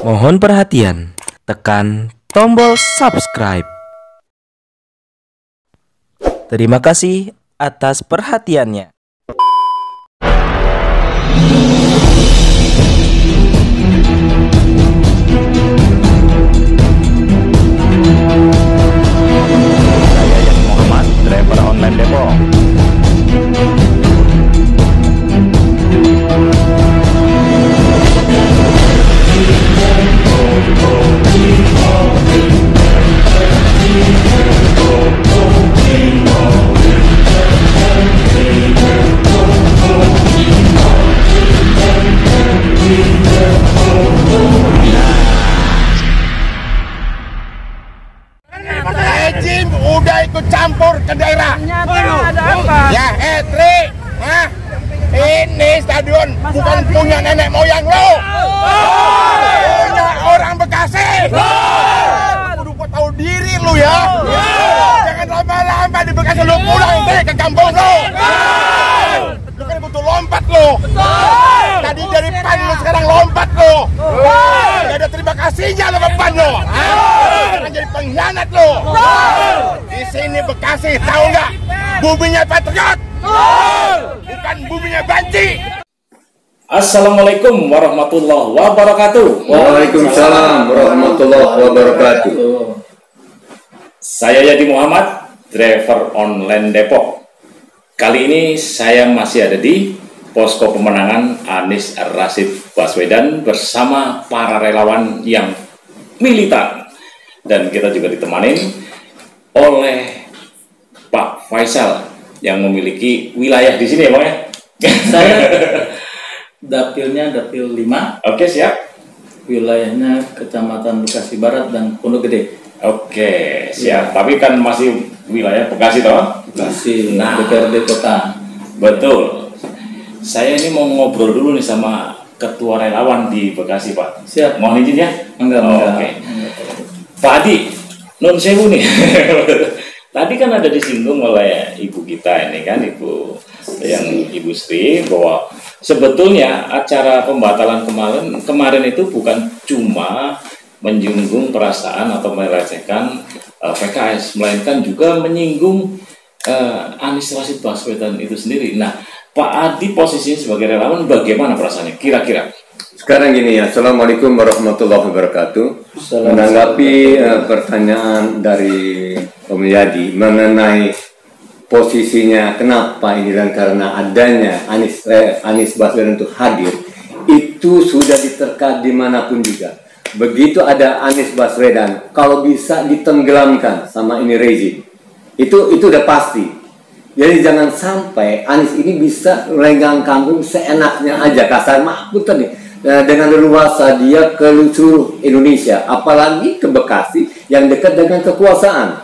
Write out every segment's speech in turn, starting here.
Mohon perhatian, tekan tombol subscribe. Terima kasih atas perhatiannya. Saya Yadi Muhammad, driver online Depok. Rejim udah ikut campur ke daerah. Ada apa? Ya, Tri, ini stadion bukan punya nenek moyang lo, punya orang Bekasi. Kudu kau tahu diri lu ya. Jangan lama-lama di Bekasi, lu pulang ke kampung lo. Lu kan butuh lompat lo. Tadi dari PAN lu sekarang lompat lo. Gak ada terima kasihnya lo ke PAN lo. Jangan jadi pengkhianat lo. Di sini Bekasi, tahu nggak? Buminya Patriot, bukan buminya Banci. Assalamualaikum warahmatullahi wabarakatuh. Waalaikumsalam warahmatullahi wabarakatuh. Saya Yadi Muhammad, driver online Depok. Kali ini saya masih ada di posko pemenangan Anies Rashid Baswedan bersama para relawan yang militan. Dan kita juga ditemani oleh Pak Faisal yang memiliki wilayah di sini ya Bang ya? Saya dapilnya dapil 5. Oke, siap. Wilayahnya Kecamatan Bekasi Barat dan Pondok Gede. Oke, siap. Tapi kan masih wilayah Bekasi toh? Bekasi, Nah. DPRD Kota. Betul. Saya ini mau ngobrol dulu nih sama ketua relawan di Bekasi, Pak. Siap. Mohon izin ya? Enggak. Oke. Pak Adi, nun sewu nih. Tadi kan ada disinggung oleh ibu kita ini kan, Ibu Sri, bahwa sebetulnya acara pembatalan kemarin itu bukan cuma menyinggung perasaan atau melecehkan PKS, melainkan juga menyinggung Anies Rashid Baswedan itu sendiri. Nah, Pak Adi posisinya sebagai relawan bagaimana perasaannya kira-kira? Sekarang gini ya, Assalamualaikum warahmatullahi wabarakatuh. Menanggapi pertanyaan dari Om Yadi mengenai posisinya kenapa ini dan karena adanya Anies Baswedan itu hadir, itu sudah diterka dimanapun juga. Begitu ada Anies Baswedan, kalau bisa ditenggelamkan sama ini rezim, itu udah pasti. Jadi jangan sampai Anies ini bisa lenggang kampung seenaknya aja, kasar maaf nih. Dengan leluasa dia ke seluruh Indonesia, apalagi ke Bekasi yang dekat dengan kekuasaan.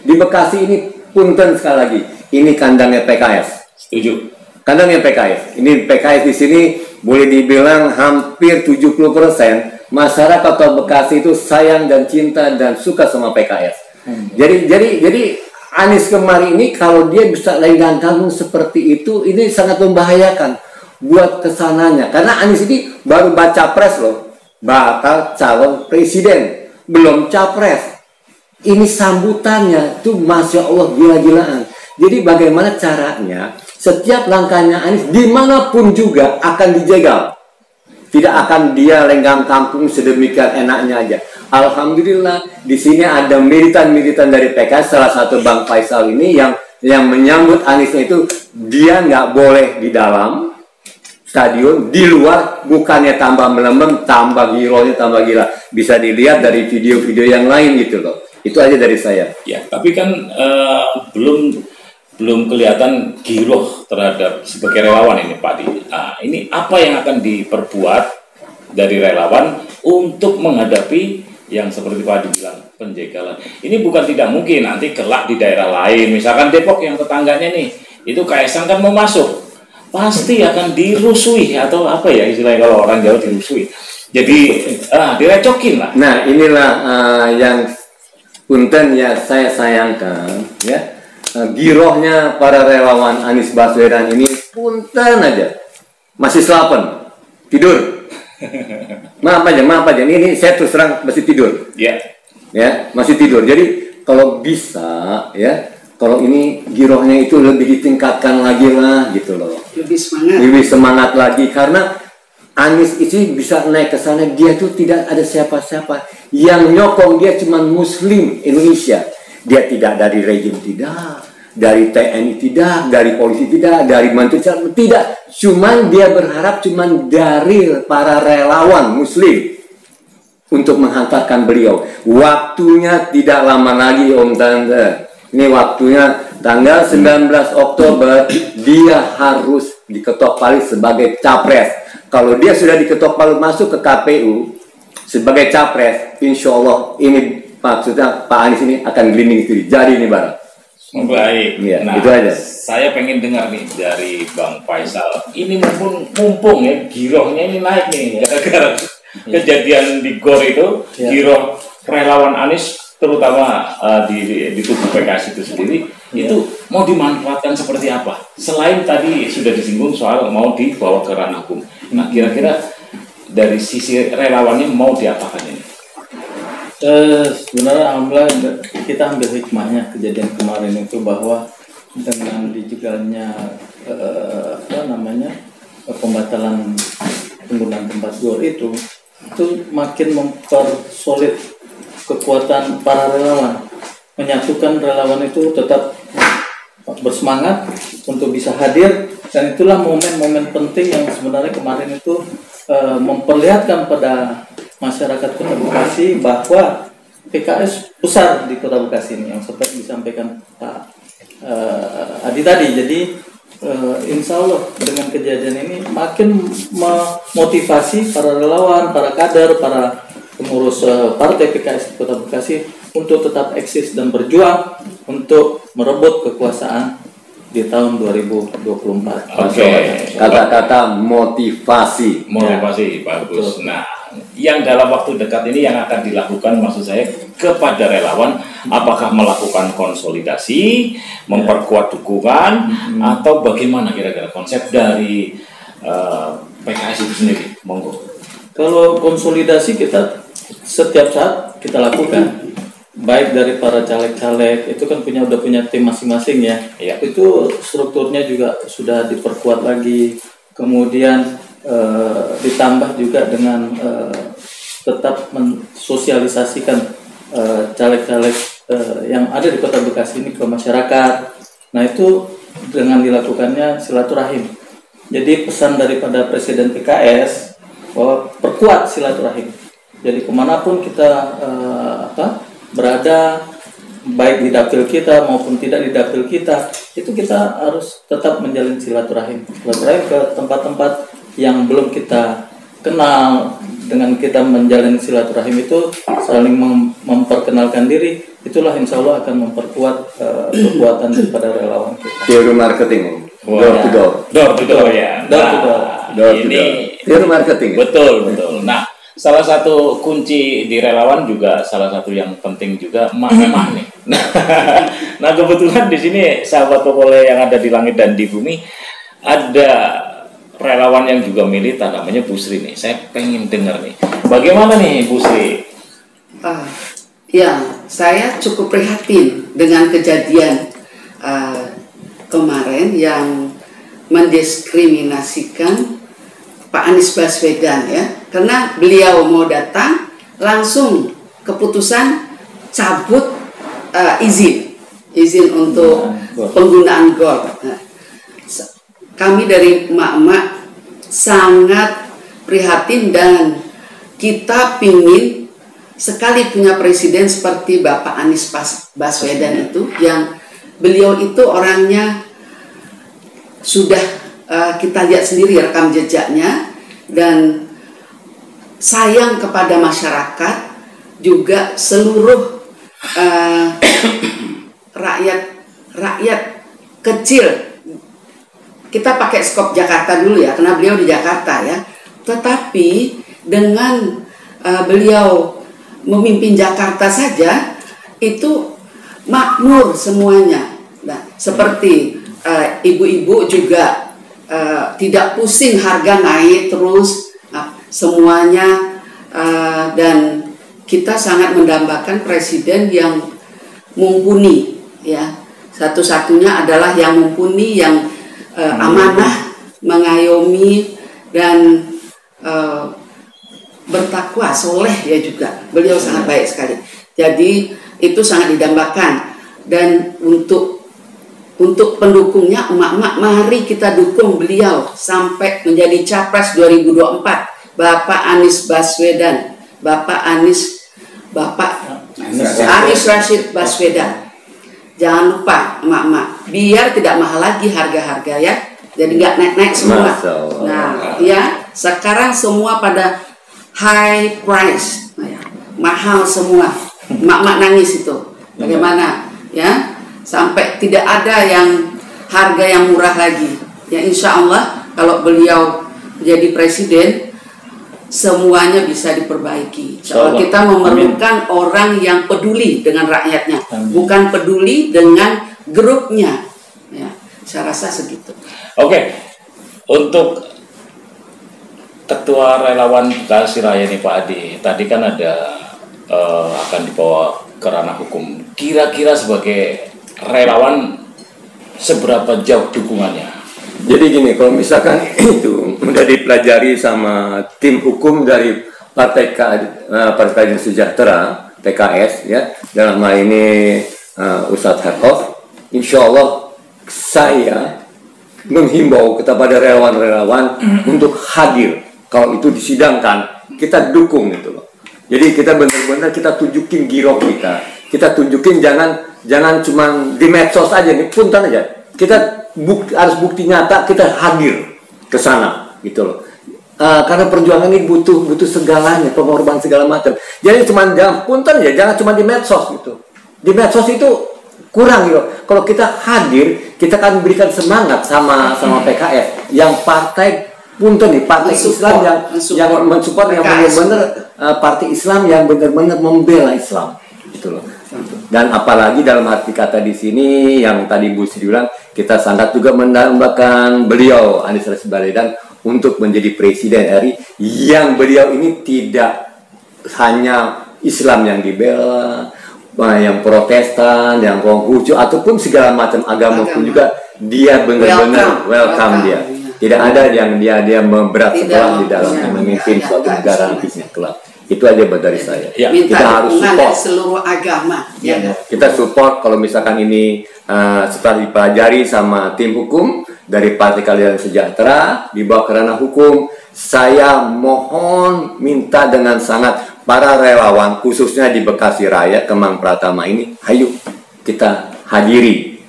Di Bekasi ini punten sekali lagi, ini kandangnya PKS. Setuju. Kandangnya PKS. Ini PKS di sini boleh dibilang hampir 70% masyarakat Kota Bekasi itu sayang dan cinta dan suka sama PKS. Jadi Anies kemarin ini kalau dia bisa lenggang kampung seperti itu, ini sangat membahayakan buat kesananya, karena Anies ini baru baca pres loh, bakal calon presiden, belum capres. Ini sambutannya tuh Masya Allah gila-gilaan. Jadi bagaimana caranya setiap langkahnya Anies dimanapun juga akan dijegal, tidak akan dia lenggang kampung sedemikian enaknya aja. Alhamdulillah di sini ada militan-militan dari PKS, salah satu Bang Faisal ini yang menyambut Anies itu, dia nggak boleh di dalam stadion, di luar bukannya tambah melembem, tambah gironya tambah gila. Bisa dilihat dari video-video yang lain gitu loh. Itu aja dari saya. Ya, tapi kan belum kelihatan giroh terhadap sebagai relawan ini Pak Adi. Nah, ini apa yang akan diperbuat dari relawan untuk menghadapi yang seperti Pak Adi bilang, penjegalan. Ini bukan tidak mungkin nanti kelak di daerah lain, misalkan Depok yang tetangganya nih, itu Kaisang kan mau masuk, pasti akan dirusui atau apa ya istilahnya kalau orang Jawa dirusui. Jadi direcokin lah. Nah inilah yang punten ya saya sayangkan ya, girohnya para relawan Anies Baswedan ini punten aja masih selapen tidur Maaf aja. Ini saya terus terang masih tidur. Ya. Ya, masih tidur. Jadi kalau bisa ya, kalau ini girohnya itu lebih ditingkatkan lagi lah gitu loh. Lebih semangat lagi karena Anies itu bisa naik ke sana, dia tuh tidak ada siapa-siapa. Yang nyokong dia cuma Muslim Indonesia. Dia tidak dari rejim, tidak dari TNI, tidak dari polisi, tidak dari menteri, tidak. Cuman dia berharap cuman dari para relawan Muslim untuk menghantarkan beliau. Waktunya tidak lama lagi Om Tante. Ini waktunya tanggal 19 Oktober dia harus diketok palu sebagai capres. Kalau dia sudah diketok palu masuk ke KPU sebagai capres, insya Allah ini maksudnya Pak Anies ini akan gelinding itu. Jadi ini barang. Baik. Ya, nah, itu aja. Saya pengen dengar nih dari Bang Faisal. Ini mumpung ya girohnya ini naik nih gara-gara kejadian di GOR itu, giroh relawan Anies terutama di tubuh PKS itu sendiri itu mau dimanfaatkan seperti apa? Selain tadi sudah disinggung soal mau dibawa ke ranah hukum. Nah, kira-kira dari sisi relawannya mau diapakan ini? Sebenarnya alhamdulillah kita ambil hikmahnya kejadian kemarin itu bahwa dengan dijegalnya pembatalan penggunaan tempat GOR itu makin mempersolid kekuatan para relawan, menyatukan relawan itu tetap bersemangat untuk bisa hadir, dan itulah momen-momen penting yang sebenarnya kemarin itu memperlihatkan pada masyarakat Kota Bekasi bahwa PKS besar di Kota Bekasi ini yang seperti disampaikan Pak Adi tadi. Jadi insya Allah dengan kejadian ini makin memotivasi para relawan, para kader, para pengurus partai PKS di Kota Bekasi untuk tetap eksis dan berjuang untuk merebut kekuasaan di tahun 2024. Oke. Kata-kata motivasi. Motivasi bagus. Nah, yang dalam waktu dekat ini yang akan dilakukan maksud saya kepada relawan, apakah melakukan konsolidasi, memperkuat dukungan, atau bagaimana kira-kira konsep dari PKS itu sendiri? Monggo. Kalau konsolidasi kita setiap saat kita lakukan, baik dari para caleg-caleg itu kan udah punya tim masing-masing ya. Itu strukturnya juga sudah diperkuat lagi, kemudian ditambah juga dengan tetap mensosialisasikan caleg-caleg yang ada di Kota Bekasi ini ke masyarakat. Nah, itu dengan dilakukannya silaturahim. Jadi pesan daripada Presiden PKS bahwa perkuat silaturahim. Jadi kemanapun kita berada, baik di dapil kita maupun tidak di dapil kita, itu kita harus tetap menjalin silaturahim ke tempat-tempat yang belum kita kenal. Dengan kita menjalin silaturahim itu saling memperkenalkan diri, itulah insya Allah akan memperkuat kekuatan daripada relawan kita. Teori marketing, door to door. Door to door ya. Door to door. Ini teori marketing. Betul. Nah, salah satu kunci di relawan juga salah satu yang penting juga emak nih. Nah, kebetulan di sini sahabat Popole yang ada di langit dan di bumi ada relawan yang juga militan namanya Bu Sri nih. Saya pengen dengar nih. Bagaimana nih Bu Sri? Ya, saya cukup prihatin dengan kejadian kemarin yang mendiskriminasikan Pak Anies Baswedan ya. Karena beliau mau datang langsung keputusan cabut izin untuk penggunaan GOR. Nah, kami dari emak-emak sangat prihatin dan kita pingin sekali punya presiden seperti Bapak Anies Baswedan itu, yang beliau itu orangnya sudah kita lihat sendiri rekam jejaknya, dan sayang kepada masyarakat juga seluruh rakyat kecil. Kita pakai skop Jakarta dulu ya, karena beliau di Jakarta ya. Tetapi dengan beliau memimpin Jakarta saja itu makmur semuanya. Nah, seperti ibu-ibu juga tidak pusing harga naik terus. Nah, semuanya, dan kita sangat mendambakan presiden yang mumpuni, ya. Satu-satunya adalah yang mumpuni, yang amanah, mengayomi, dan bertakwa, soleh ya juga. Beliau sangat baik sekali. Jadi itu sangat didambakan. Dan untuk pendukungnya, emak-emak, mari kita dukung beliau sampai menjadi capres 2024. Bapak Anies Baswedan, Bapak Anies Rashid Baswedan. Jangan lupa emak-emak, biar tidak mahal lagi harga-harga ya. Jadi nggak naik-naik semua. Nah, ya sekarang semua pada high price, mahal semua. Emak-emak nangis itu. Bagaimana? Ya, sampai tidak ada yang harga yang murah lagi. Ya, insya Allah kalau beliau menjadi presiden, semuanya bisa diperbaiki. Soal kita memerlukan orang yang peduli dengan rakyatnya, bukan peduli dengan grupnya. Ya, saya rasa segitu. Oke, untuk Ketua Relawan Bekasi Raya nih Pak Adi, tadi kan ada akan dibawa ke ranah hukum. Kira-kira sebagai relawan seberapa jauh dukungannya? Jadi gini, kalau misalkan itu udah dipelajari sama tim hukum dari Partai Keadilan Sejahtera PKS ya, dalam hal ini Ustadz Harkov, insya Allah saya menghimbau kepada relawan-relawan untuk hadir. Kalau itu disidangkan, kita dukung gitu loh. Jadi kita benar-benar kita tunjukin giroh kita tunjukin, jangan cuma di medsos aja, nih punten aja. Kita harus bukti nyata, kita hadir ke sana gitu loh. Karena perjuangan ini butuh segalanya, pengorbanan segala macam. Jadi cuma jangan punten ya, jangan cuma di medsos gitu. Di medsos itu kurang gitu. Kalau kita hadir, kita akan berikan semangat sama PKS yang partai punten nih, partai Islam yang mensupport, yang benar-benar partai Islam yang benar-benar membela Islam gitu loh. Dan apalagi dalam arti kata di sini yang tadi Bu Sri bilang, kita sangat juga mendambakan beliau Anies Rashid Baswedan untuk menjadi presiden RI, yang beliau ini tidak hanya Islam yang dibela, yang Protestan, yang Konghucu ataupun segala macam agama pun juga dia benar-benar welcome dia. Tidak ada yang dia memberat sebelah di dalam memimpin suatu negara bisnis kelak. Itu aja dari saya. Ya, kita harus support seluruh agama. Ya. Kita support kalau misalkan ini setelah dipelajari sama tim hukum dari Partai Keadilan Sejahtera dibawa ke ranah hukum. Saya mohon minta dengan sangat para relawan khususnya di Bekasi Raya, Kemang Pratama ini, ayo kita hadiri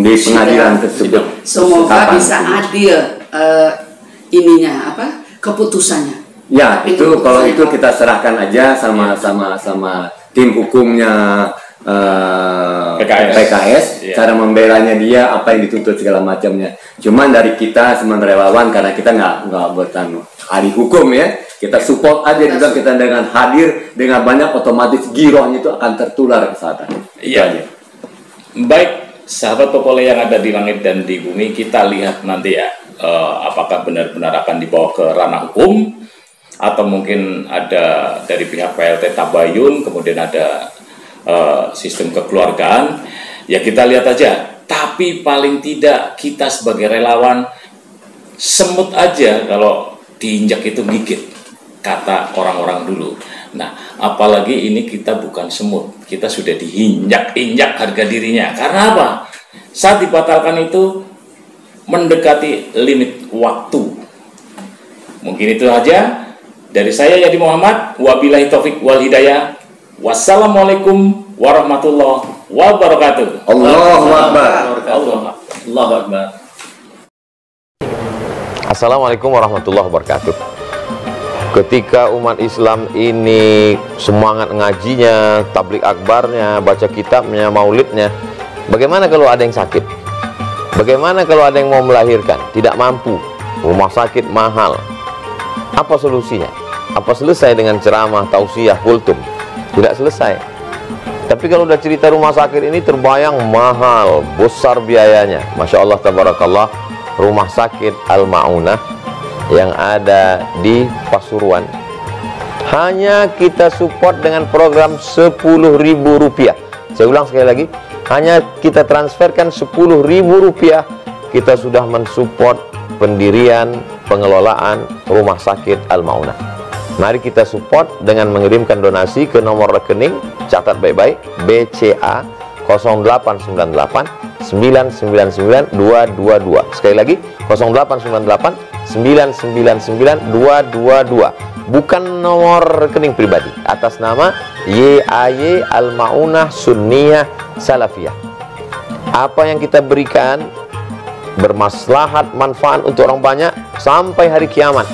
di pengadilan tersebut. Semoga bisa adil keputusannya. Ya, itu kalau itu kita serahkan aja sama tim hukumnya PKS. Cara membelanya dia, apa yang dituntut segala macamnya. Cuman dari kita sebagai relawan, karena kita nggak bertanggung ahli hukum ya, kita support aja juga, kita dengan hadir dengan banyak, otomatis girohnya itu akan tertular ke sana. Iya. Baik. Sahabat Popole yang ada di langit dan di bumi, kita lihat nanti ya, apakah benar-benar akan dibawa ke ranah hukum, atau mungkin ada dari pihak PLT Tabayun, kemudian ada sistem kekeluargaan. Ya kita lihat aja, tapi paling tidak kita sebagai relawan, semut aja kalau diinjak itu gigit, kata orang-orang dulu. Nah, apalagi ini kita bukan semut, kita sudah diinjak-injak harga dirinya. Karena apa? Saat dibatalkan itu mendekati limit waktu. Mungkin itu aja dari saya, Yadi Muhammad. Wabillahi taufik wal hidayah. Wassalamualaikum warahmatullahi wabarakatuh. Allahu Akbar. Allahu Akbar. Assalamualaikum warahmatullahi wabarakatuh. Ketika umat Islam ini semangat ngajinya, tablik akbarnya, baca kitabnya, maulidnya, bagaimana kalau ada yang sakit? Bagaimana kalau ada yang mau melahirkan, tidak mampu, rumah sakit mahal? Apa solusinya? Apa selesai dengan ceramah, tausiah, kultum? Tidak selesai. Tapi kalau udah cerita rumah sakit ini terbayang mahal, besar biayanya. Masya Allah, tabarakallah, rumah sakit Al-Ma'unah yang ada di Pasuruan. Hanya kita support dengan program Rp10.000. Saya ulang sekali lagi, hanya kita transferkan Rp10.000, kita sudah mensupport pendirian, pengelolaan rumah sakit Al-Maunah. Mari kita support dengan mengirimkan donasi ke nomor rekening, catat baik-baik, BCA 0898 999 222. Sekali lagi, 0898 999 222. Bukan nomor rekening pribadi, atas nama YAY Al-Maunah Sunniyah Salafiyah. Apa yang kita berikan bermaslahat, manfaat untuk orang banyak sampai hari kiamat.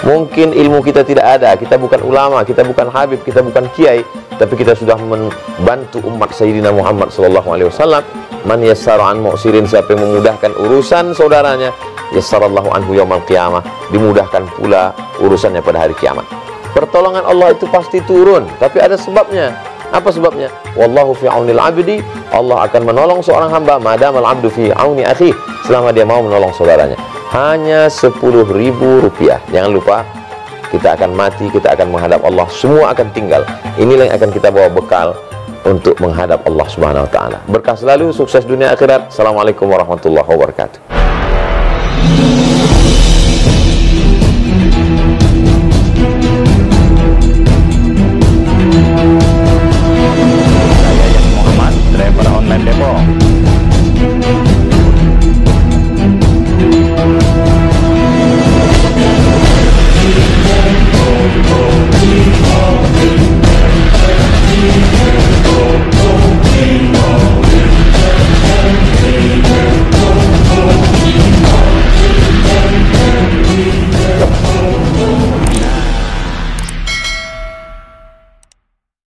Mungkin ilmu kita tidak ada, kita bukan ulama, kita bukan habib, kita bukan kiai, tapi kita sudah membantu umat Sayyidina Muhammad SAW. Man yassara an mu'sirin, siapa yang memudahkan urusan saudaranya, yassarallahu anhu yaumal qiyamah, dimudahkan pula urusannya pada hari kiamat. Pertolongan Allah itu pasti turun, tapi ada sebabnya. Apa sebabnya? Wallahu fi aunil abdi, Allah akan menolong seorang hamba madamal abdu fi auni akhi, selama dia mau menolong saudaranya. Hanya Rp10.000. Jangan lupa, kita akan mati, kita akan menghadap Allah, semua akan tinggal. Inilah yang akan kita bawa bekal untuk menghadap Allah Subhanahu wa taala. Berkah selalu, sukses dunia akhirat. Assalamualaikum warahmatullahi wabarakatuh.